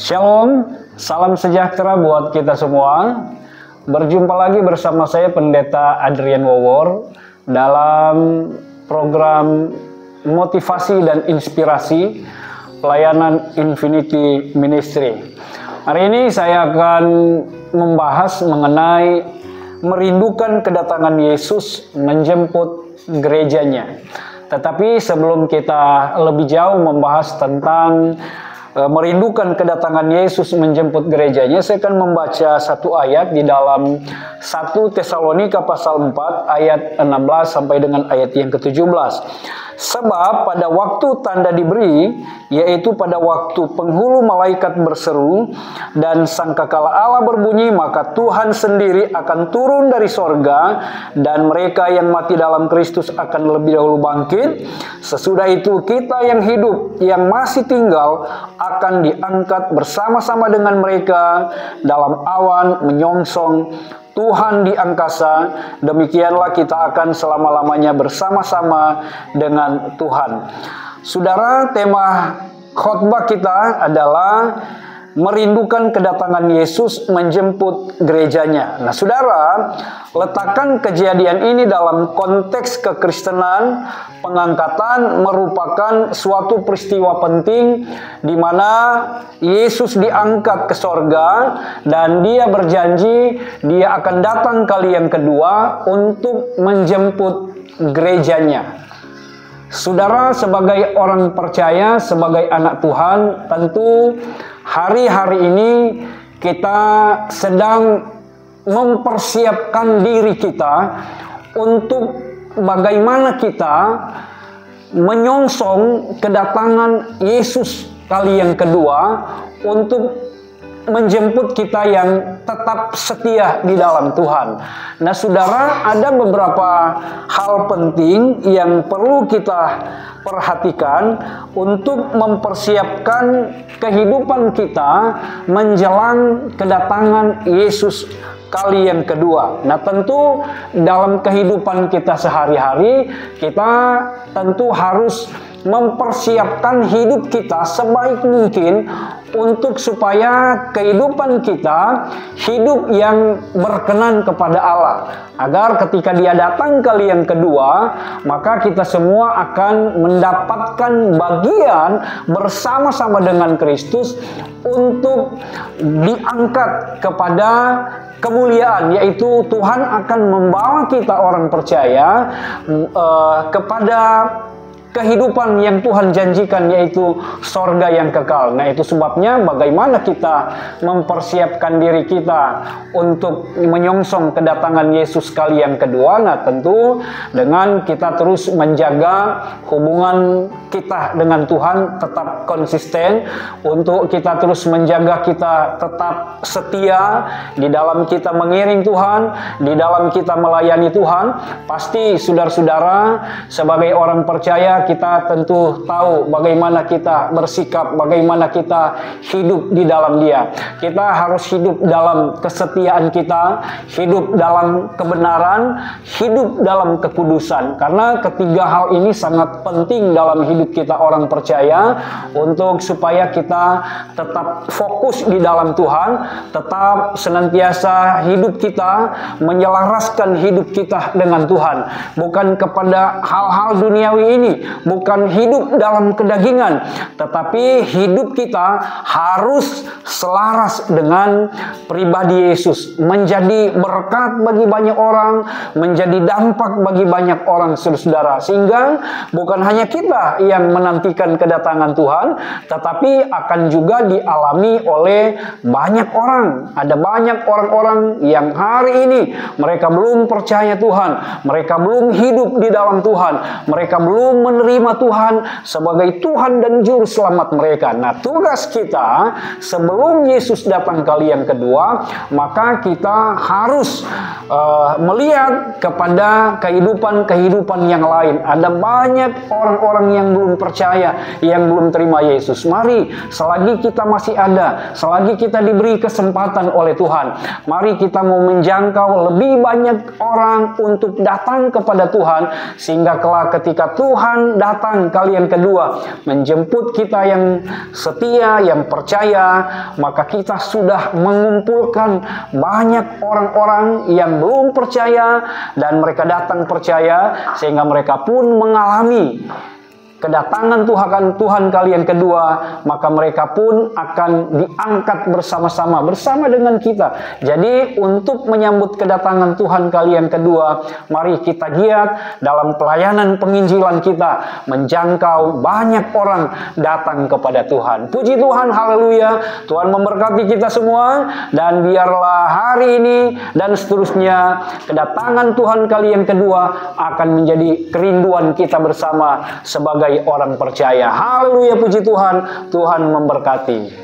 Shalom, salam sejahtera buat kita semua. Berjumpa lagi bersama saya Pendeta Adrian Wowor dalam program motivasi dan inspirasi pelayanan Infinity Ministry. Hari ini saya akan membahas mengenai merindukan kedatangan Yesus menjemput gerejanya. Tetapi sebelum kita lebih jauh membahas tentang merindukan kedatangan Yesus menjemput gerejanya, saya akan membaca satu ayat di dalam 1 Tesalonika pasal 4 ayat 16 sampai dengan ayat yang ke-17. Sebab pada waktu tanda diberi, yaitu pada waktu penghulu malaikat berseru dan sangkakala Allah berbunyi, maka Tuhan sendiri akan turun dari sorga dan mereka yang mati dalam Kristus akan lebih dahulu bangkit. Sesudah itu kita yang hidup, yang masih tinggal akan diangkat bersama-sama dengan mereka dalam awan menyongsong Tuhan di angkasa. Demikianlah kita akan selama-lamanya bersama-sama dengan Tuhan. Saudara, tema khotbah kita adalah merindukan kedatangan Yesus menjemput gerejanya. Nah, saudara, letakkan kejadian ini dalam konteks kekristenan. Pengangkatan merupakan suatu peristiwa penting di mana Yesus diangkat ke sorga dan dia berjanji dia akan datang kali yang kedua untuk menjemput gerejanya. Saudara, sebagai orang percaya, sebagai anak Tuhan, tentu hari-hari ini kita sedang mempersiapkan diri kita untuk bagaimana kita menyongsong kedatangan Yesus kali yang kedua untuk menjemput kita yang tetap setia di dalam Tuhan. Nah, saudara, ada beberapa hal penting yang perlu kita perhatikan untuk mempersiapkan kehidupan kita menjelang kedatangan Yesus kali yang kedua. Nah, tentu dalam kehidupan kita sehari-hari, kita tentu harus mempersiapkan hidup kita sebaik mungkin untuk supaya kehidupan kita hidup yang berkenan kepada Allah, agar ketika dia datang kali yang kedua, maka kita semua akan mendapatkan bagian bersama-sama dengan Kristus untuk diangkat kepada kemuliaan, yaitu Tuhan akan membawa kita orang percaya kepada kehidupan yang Tuhan janjikan, yaitu sorga yang kekal. Nah, itu sebabnya bagaimana kita mempersiapkan diri kita untuk menyongsong kedatangan Yesus kali yang kedua. Nah, tentu dengan kita terus menjaga hubungan kita dengan Tuhan tetap konsisten, untuk kita terus menjaga kita tetap setia di dalam kita mengiring Tuhan, di dalam kita melayani Tuhan. Pasti saudara-saudara, sebagai orang percaya, kita tentu tahu bagaimana kita bersikap, bagaimana kita hidup di dalam Dia. Kita harus hidup dalam kesetiaan kita, hidup dalam kebenaran, hidup dalam kekudusan. Karena ketiga hal ini sangat penting dalam hidup kita orang percaya, untuk supaya kita tetap fokus di dalam Tuhan, tetap senantiasa hidup kita menyelaraskan hidup kita dengan Tuhan, bukan kepada hal-hal duniawi ini, bukan hidup dalam kedagingan, tetapi hidup kita harus selaras dengan pribadi Yesus, menjadi berkat bagi banyak orang, menjadi dampak bagi banyak orang, saudara. Sehingga bukan hanya kita yang menantikan kedatangan Tuhan, tetapi akan juga dialami oleh banyak orang. Ada banyak orang-orang yang hari ini mereka belum percaya Tuhan, mereka belum hidup di dalam Tuhan, mereka belum menerima Tuhan sebagai Tuhan dan Juru Selamat mereka. Nah, tugas kita sebelum Yesus datang kali yang kedua, maka kita harus melihat kepada kehidupan yang lain. Ada banyak orang-orang yang belum percaya, yang belum terima Yesus. Mari, selagi kita masih ada, selagi kita diberi kesempatan oleh Tuhan, mari kita mau menjangkau lebih banyak orang untuk datang kepada Tuhan, sehingga kelak ketika Tuhan Tuhan datang kali yang kedua, menjemput kita yang setia, yang percaya, maka kita sudah mengumpulkan banyak orang-orang yang belum percaya, dan mereka datang percaya, sehingga mereka pun mengalami kedatangan Tuhan kali yang kedua, maka mereka pun akan diangkat bersama-sama dengan kita. Jadi untuk menyambut kedatangan Tuhan kali yang kedua, mari kita giat dalam pelayanan penginjilan kita, menjangkau banyak orang datang kepada Tuhan. Puji Tuhan, haleluya. Tuhan memberkati kita semua, dan biarlah hari ini dan seterusnya kedatangan Tuhan kali yang kedua akan menjadi kerinduan kita bersama sebagai orang percaya. Haleluya, puji Tuhan. Tuhan memberkati.